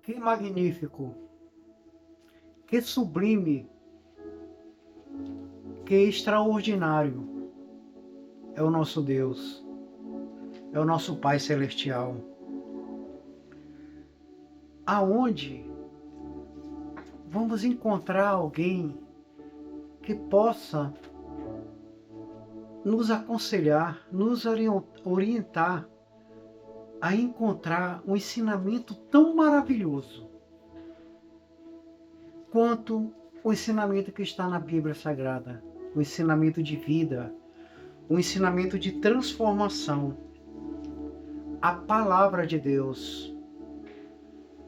Que magnífico, que sublime, que extraordinário é o nosso Deus, é o nosso Pai Celestial. Aonde vamos encontrar alguém que possa nos aconselhar, nos orientar a encontrar um ensinamento tão maravilhoso quanto o ensinamento que está na Bíblia Sagrada, o ensinamento de vida, o ensinamento de transformação, a palavra de Deus.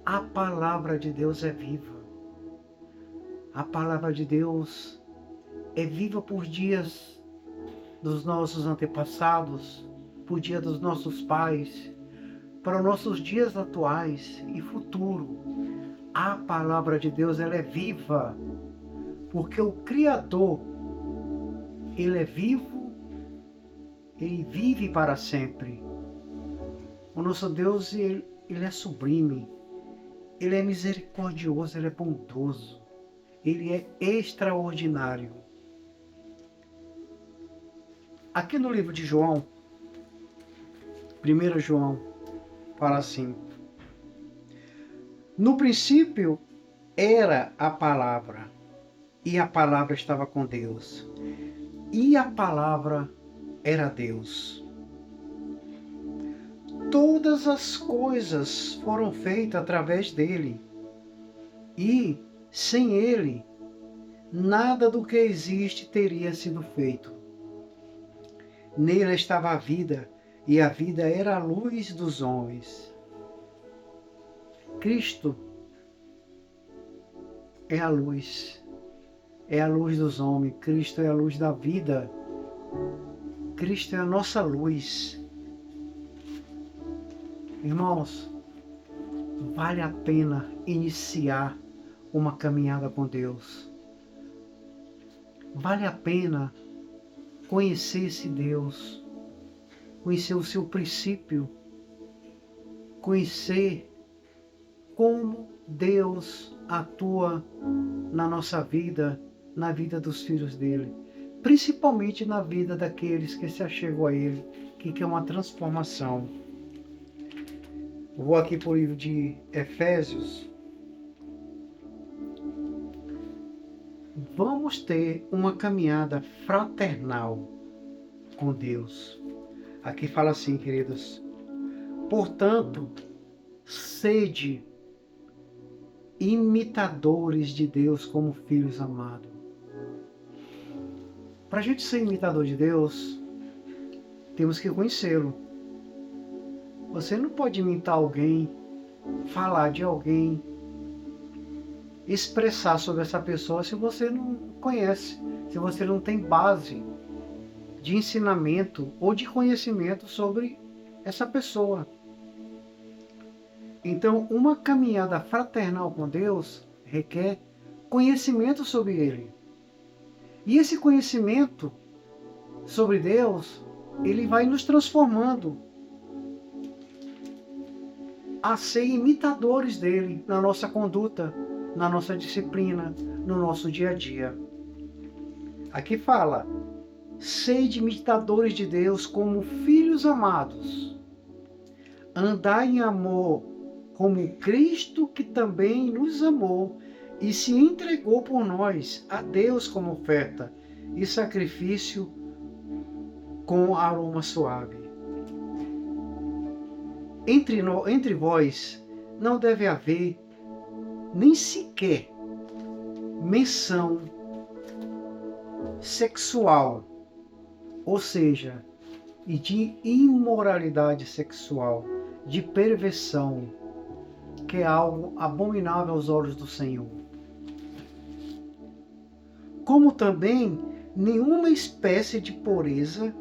A palavra de Deus é viva. A palavra de Deus é viva por dias dos nossos antepassados, por dia dos nossos pais, para os nossos dias atuais e futuro. A palavra de Deus, ela é viva, porque o Criador, ele é vivo, ele vive para sempre. O nosso Deus, ele é sublime, ele é misericordioso, ele é bondoso, ele é extraordinário. Aqui no livro de João, 1 João, fala assim: no princípio era a palavra, e a palavra estava com Deus, e a palavra era Deus. Todas as coisas foram feitas através dele, e sem ele, nada do que existe teria sido feito. Nele estava a vida, e a vida era a luz dos homens. Cristo é a luz dos homens. Cristo é a luz da vida. Cristo é a nossa luz. Irmãos, vale a pena iniciar uma caminhada com Deus. Vale a pena conhecer esse Deus, conhecer o seu princípio, conhecer como Deus atua na nossa vida, na vida dos filhos dele, principalmente na vida daqueles que se achegam a ele, que quer uma transformação. Vou aqui para o livro de Efésios. Vamos ter uma caminhada fraternal com Deus. Aqui fala assim, queridos: portanto, sede imitadores de Deus como filhos amados. Para a gente ser imitador de Deus, temos que conhecê-lo. Você não pode imitar alguém, falar de alguém, expressar sobre essa pessoa se você não conhece, se você não tem base de ensinamento ou de conhecimento sobre essa pessoa. Então, uma caminhada fraternal com Deus requer conhecimento sobre Ele. E esse conhecimento sobre Deus, ele vai nos transformando a ser imitadores dele na nossa conduta, na nossa disciplina, no nosso dia a dia. Aqui fala: sede imitadores de Deus como filhos amados. Andai em amor, como Cristo, que também nos amou e se entregou por nós a Deus como oferta e sacrifício com aroma suave. Entre vós não deve haver nem sequer menção sexual, ou seja, de imoralidade sexual, de perversão, que é algo abominável aos olhos do Senhor. Como também nenhuma espécie de pureza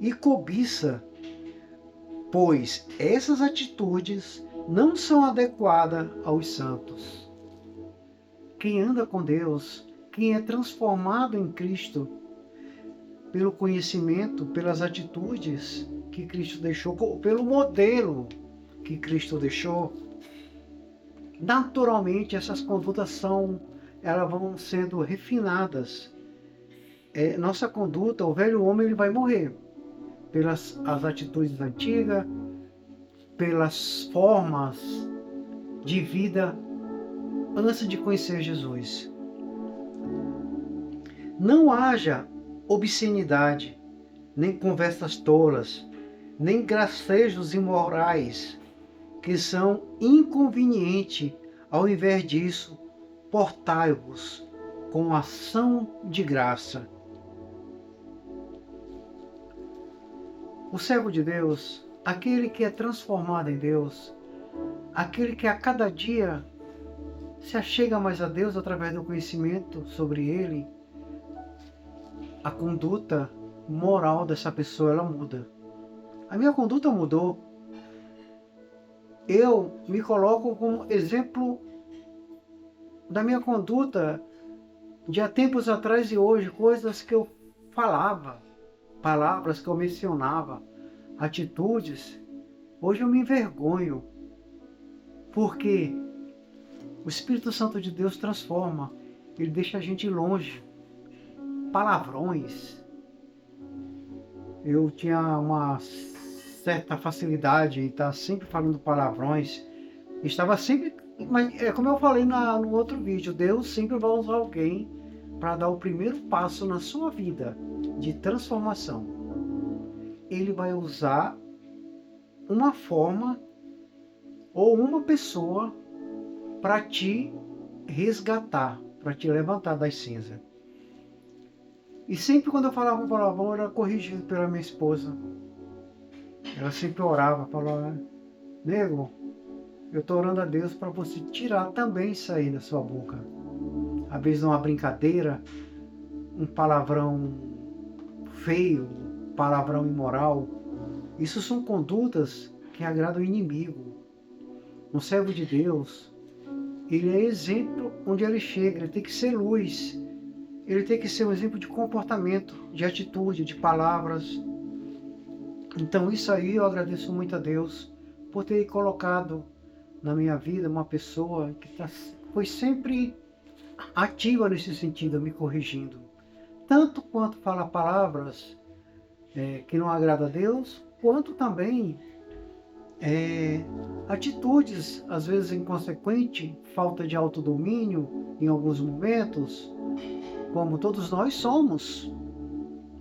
e cobiça, pois essas atitudes não são adequadas aos santos. Quem anda com Deus, quem é transformado em Cristo, pelo conhecimento, pelas atitudes que Cristo deixou, pelo modelo que Cristo deixou, naturalmente essas condutas elas vão sendo refinadas. Nossa conduta, o velho homem, ele vai morrer pelas as atitudes antigas, pelas formas de vida antes de conhecer Jesus. Não haja obscenidade, nem conversas tolas, nem gracejos imorais, que são inconvenientes. Ao invés disso, portai-vos com ação de graça. O servo de Deus, aquele que é transformado em Deus, aquele que a cada dia se achega mais a Deus através do conhecimento sobre Ele, a conduta moral dessa pessoa, ela muda. A minha conduta mudou. Eu me coloco como exemplo da minha conduta de há tempos atrás e hoje, coisas que eu falava, palavras que eu mencionava, atitudes. Hoje eu me envergonho, porque o Espírito Santo de Deus transforma, ele deixa a gente longe. Palavrões. Eu tinha uma certa facilidade em estar sempre falando palavrões. Estava sempre, mas como eu falei no outro vídeo, Deus sempre vai usar alguém para dar o primeiro passo na sua vida de transformação. Ele vai usar uma forma ou uma pessoa para te resgatar, para te levantar das cinzas. E sempre quando eu falava um palavrão, eu era corrigido pela minha esposa. Ela sempre orava, falava: nego, eu estou orando a Deus para você tirar também isso aí da sua boca. Às vezes uma brincadeira, um palavrão feio, palavrão imoral. Isso são condutas que agradam o inimigo. Um servo de Deus, ele é exemplo onde ele chega, ele tem que ser luz. Ele tem que ser um exemplo de comportamento, de atitude, de palavras. Então isso aí eu agradeço muito a Deus por ter colocado na minha vida uma pessoa que foi sempre ativa nesse sentido, me corrigindo. Tanto quanto falar palavras que não agradam a Deus, quanto também atitudes, às vezes inconsequentes, falta de autodomínio em alguns momentos, como todos nós somos.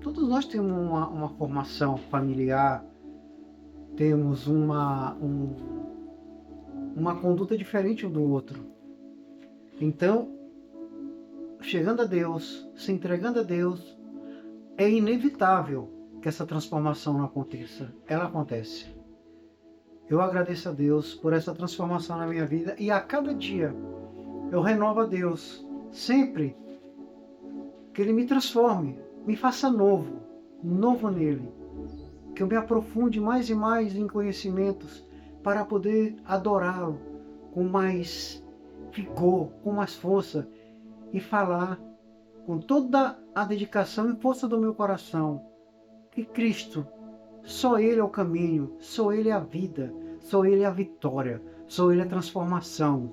Todos nós temos uma formação familiar, temos uma conduta diferente um do outro. Então, chegando a Deus, se entregando a Deus, é inevitável que essa transformação não aconteça. Ela acontece. Eu agradeço a Deus por essa transformação na minha vida e a cada dia eu renovo a Deus, sempre que Ele me transforme, me faça novo nele, que eu me aprofunde mais e mais em conhecimentos para poder adorá-lo com mais vigor, com mais força e falar com toda a dedicação e força do meu coração que Cristo, só Ele é o caminho, só Ele é a vida, só Ele é a vitória, só Ele é a transformação.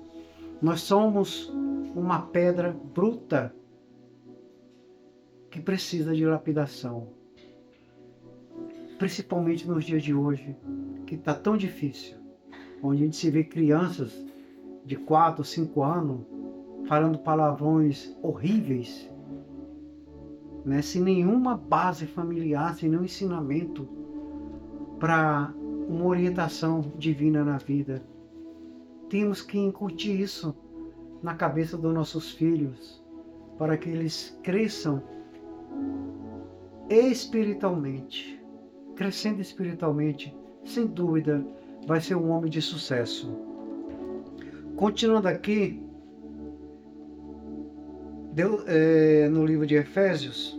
Nós somos uma pedra bruta que precisa de lapidação. Principalmente nos dias de hoje, que está tão difícil. Onde a gente se vê crianças de 4, 5 anos falando palavrões horríveis, né? Sem nenhuma base familiar, sem nenhum ensinamento para uma orientação divina na vida. Temos que incutir isso na cabeça dos nossos filhos, para que eles cresçam espiritualmente. Crescendo espiritualmente, sem dúvida, vai ser um homem de sucesso. Continuando aqui, no livro de Efésios,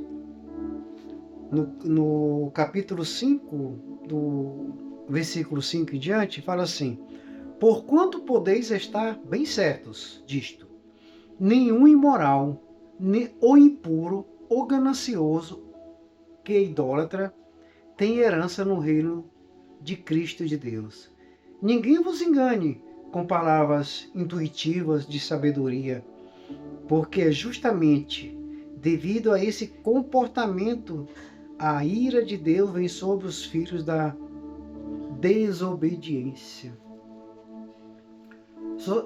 no capítulo 5, do versículo 5 em diante, fala assim: porquanto podeis estar bem certos disto, nenhum imoral, ou impuro, ou ganancioso, que é idólatra, tem herança no reino de Cristo e de Deus. Ninguém vos engane, com palavras intuitivas de sabedoria, porque é justamente devido a esse comportamento a ira de Deus vem sobre os filhos da desobediência.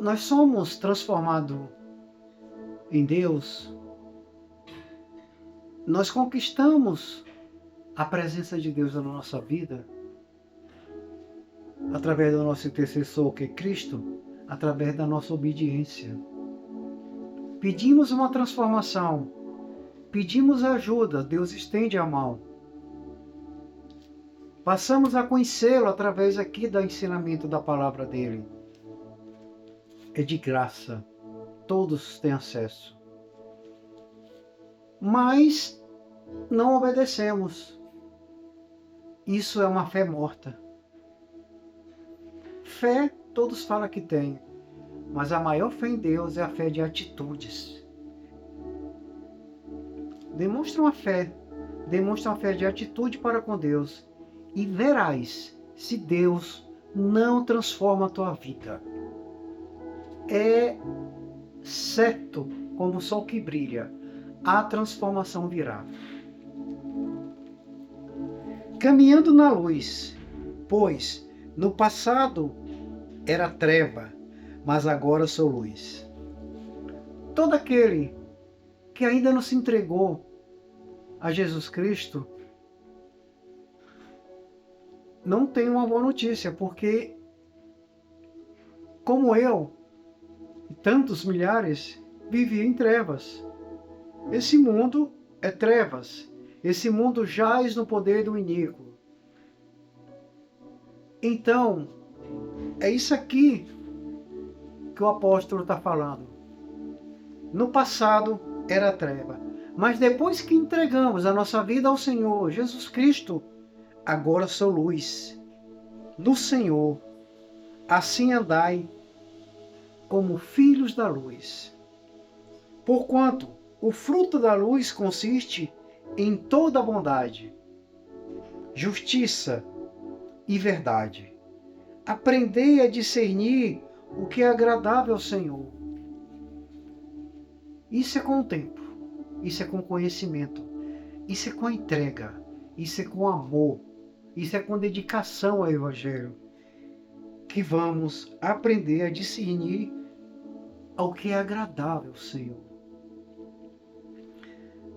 Nós somos transformados em Deus, nós conquistamos a presença de Deus na nossa vida através do nosso intercessor, que é Cristo, através da nossa obediência. Pedimos uma transformação, pedimos ajuda, Deus estende a mão. Passamos a conhecê-lo através aqui do ensinamento da palavra dele. É de graça, todos têm acesso. Mas não obedecemos. Isso é uma fé morta. Fé, todos falam que tem, mas a maior fé em Deus é a fé de atitudes. Demonstra uma fé de atitude para com Deus e verás se Deus não transforma a tua vida. É certo, como o sol que brilha, a transformação virá. Caminhando na luz, pois no passado era treva, mas agora sou luz. Todo aquele que ainda não se entregou a Jesus Cristo não tem uma boa notícia, porque como eu e tantos milhares viviam em trevas. Esse mundo é trevas. Esse mundo jaz no poder do iníquo. Então, é isso aqui que o apóstolo está falando. No passado era treva, mas depois que entregamos a nossa vida ao Senhor Jesus Cristo, agora sou luz no Senhor. Assim andai como filhos da luz. Porquanto o fruto da luz consiste em toda bondade, justiça e verdade. Aprendei a discernir o que é agradável ao Senhor. Isso é com o tempo, isso é com conhecimento, isso é com entrega, isso é com amor, isso é com dedicação ao Evangelho, que vamos aprender a discernir ao que é agradável ao Senhor.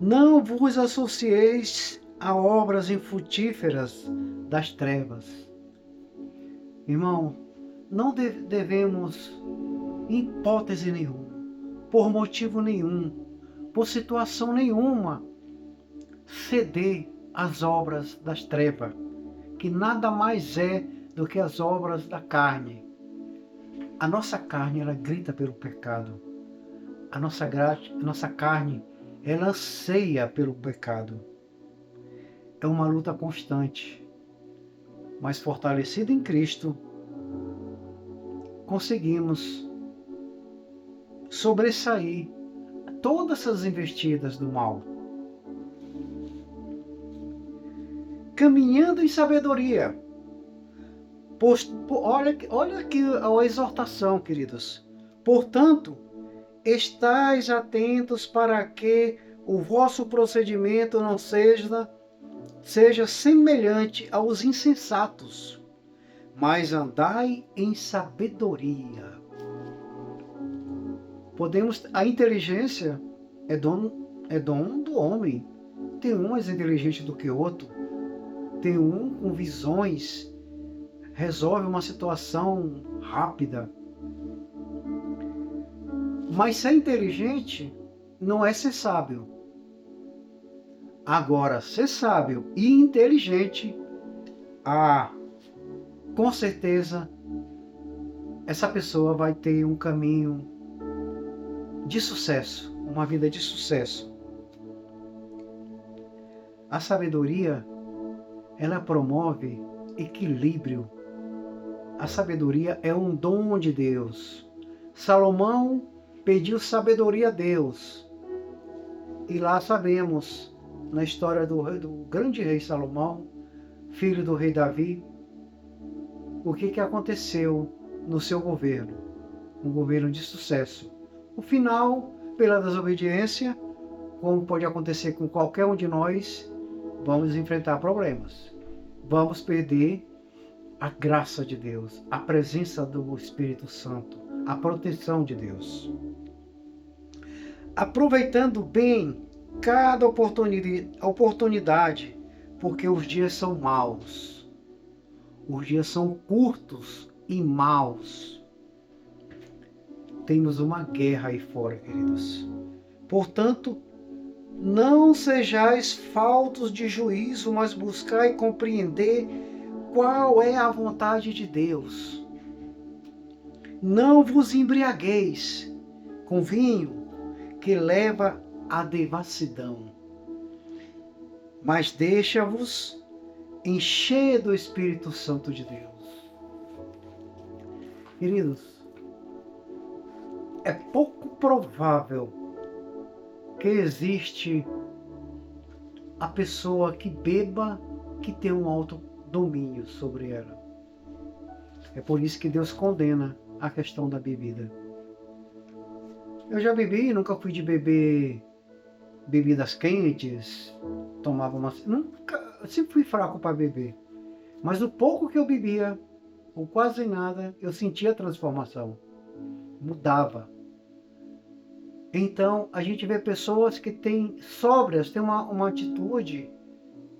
Não vos associeis a obras infrutíferas das trevas. Irmão, não devemos, em hipótese nenhuma, por motivo nenhum, por situação nenhuma, ceder às obras das trevas, que nada mais é do que as obras da carne. A nossa carne, ela grita pelo pecado. A nossa carne, ela anseia pelo pecado. É uma luta constante, mas fortalecido em Cristo, conseguimos sobressair todas essas investidas do mal. Caminhando em sabedoria. Olha aqui a exortação, queridos. Portanto, estais atentos para que o vosso procedimento não seja semelhante aos insensatos, mas andai em sabedoria. A inteligência é dom do homem. Tem um mais inteligente do que o outro. Tem um com visões, resolve uma situação rápida. Mas ser inteligente não é ser sábio. Agora, ser sábio e inteligente, com certeza, essa pessoa vai ter um caminho de sucesso, uma vida de sucesso. A sabedoria, ela promove equilíbrio. A sabedoria é um dom de Deus. Salomão pediu sabedoria a Deus. E lá sabemos, na história do grande rei Salomão, filho do rei Davi, o que aconteceu no seu governo, um governo de sucesso. O final, pela desobediência, como pode acontecer com qualquer um de nós, vamos enfrentar problemas. Vamos perder a graça de Deus, a presença do Espírito Santo, a proteção de Deus. Aproveitando bem cada oportunidade, porque os dias são maus. Os dias são curtos e maus. Temos uma guerra aí fora, queridos. Portanto, não sejais faltos de juízo, mas buscai compreender qual é a vontade de Deus. Não vos embriagueis com vinho, que leva à devassidão, mas deixa-vos encher do Espírito Santo de Deus. Queridos, é pouco provável que existe a pessoa que beba, que tem um alto domínio sobre ela. É por isso que Deus condena a questão da bebida. Eu já bebi, nunca fui de beber bebidas quentes, tomava eu sempre fui fraco para beber. Mas o pouco que eu bebia, ou quase nada, eu sentia transformação. Mudava. Então, a gente vê pessoas que têm sóbrias, têm uma atitude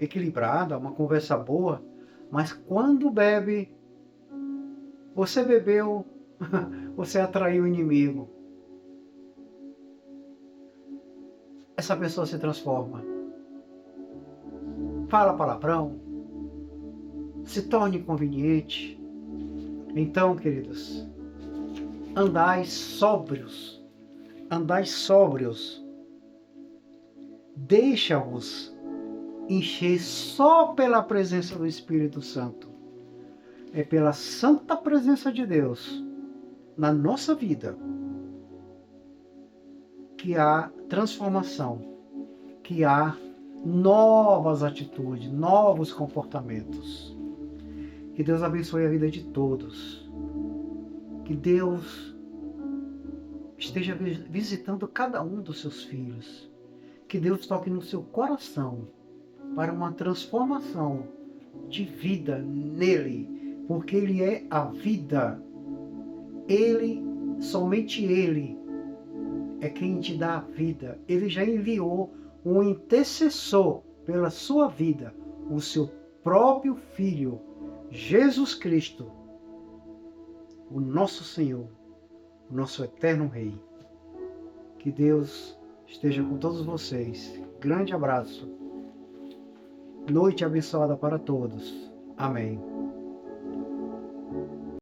equilibrada, uma conversa boa, mas quando bebe, você bebeu, você atraiu o inimigo. Essa pessoa se transforma. Fala palavrão, se torna inconveniente. Então, queridos, andai sóbrios. Deixa-vos encher só pela presença do Espírito Santo. É pela santa presença de Deus na nossa vida que há transformação, que há novas atitudes, novos comportamentos. Que Deus abençoe a vida de todos. Que Deus esteja visitando cada um dos seus filhos. Que Deus toque no seu coração para uma transformação de vida nele, porque Ele é a vida. Ele, somente Ele, é quem te dá a vida. Ele já enviou um intercessor pela sua vida, o seu próprio Filho, Jesus Cristo, o nosso Senhor, o nosso eterno Rei. Que Deus esteja com todos vocês. Grande abraço. Noite abençoada para todos. Amém.